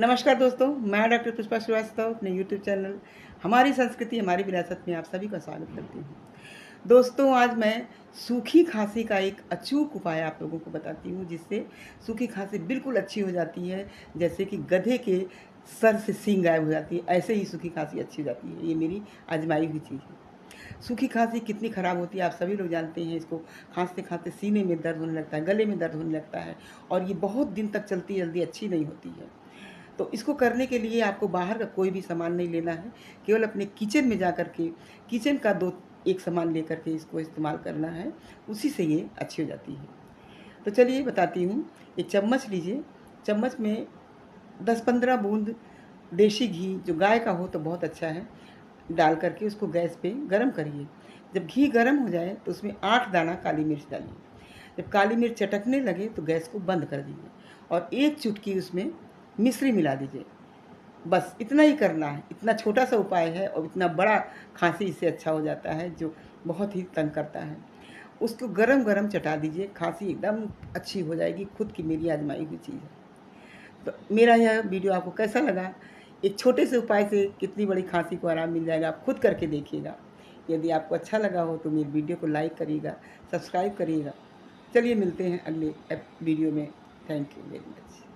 नमस्कार दोस्तों, मैं डॉक्टर पुष्पा श्रीवास्तव अपने यूट्यूब चैनल हमारी संस्कृति हमारी विरासत में आप सभी का स्वागत करती हूँ। दोस्तों, आज मैं सूखी खांसी का एक अचूक उपाय आप लोगों को बताती हूँ, जिससे सूखी खांसी बिल्कुल अच्छी हो जाती है। जैसे कि गधे के सर से सींग गायब हो जाती है, ऐसे ही सूखी खांसी अच्छी हो जाती है। ये मेरी आजमाई हुई चीज़ है। सूखी खांसी कितनी ख़राब होती है आप सभी लोग जानते हैं। इसको खांसते-खांसते सीने में दर्द होने लगता है, गले में दर्द होने लगता है और ये बहुत दिन तक चलती है, जल्दी अच्छी नहीं होती है। तो इसको करने के लिए आपको बाहर का कोई भी सामान नहीं लेना है, केवल अपने किचन में जा कर के किचन का 2 एक सामान लेकर के इसको इस्तेमाल करना है, उसी से ये अच्छी हो जाती है। तो चलिए बताती हूँ, एक चम्मच लीजिए, चम्मच में 10-15 बूंद देशी घी जो गाय का हो तो बहुत अच्छा है, डाल कर के उसको गैस पे गरम करिए। जब घी गरम हो जाए तो उसमें 8 दाना काली मिर्च डालिए। जब काली मिर्च चटकने लगे तो गैस को बंद कर दीजिए और 1 चुटकी उसमें मिश्री मिला दीजिए। बस इतना ही करना है। इतना छोटा-सा उपाय है और इतना बड़ा खाँसी इससे अच्छा हो जाता है, जो बहुत ही तंग करता है। उसको गरम-गरम चटा दीजिए, खाँसी एकदम अच्छी हो जाएगी, खुद की मेरी आज़माई हुई चीज़ है। तो मेरा यह वीडियो आपको कैसा लगा? एक छोटे से उपाय से कितनी बड़ी खाँसी को आराम मिल जाएगा, आप खुद करके देखिएगा। यदि आपको अच्छा लगा हो तो मेरी वीडियो को लाइक करिएगा, सब्सक्राइब करिएगा। चलिए मिलते हैं अगले वीडियो में। Thank you very much.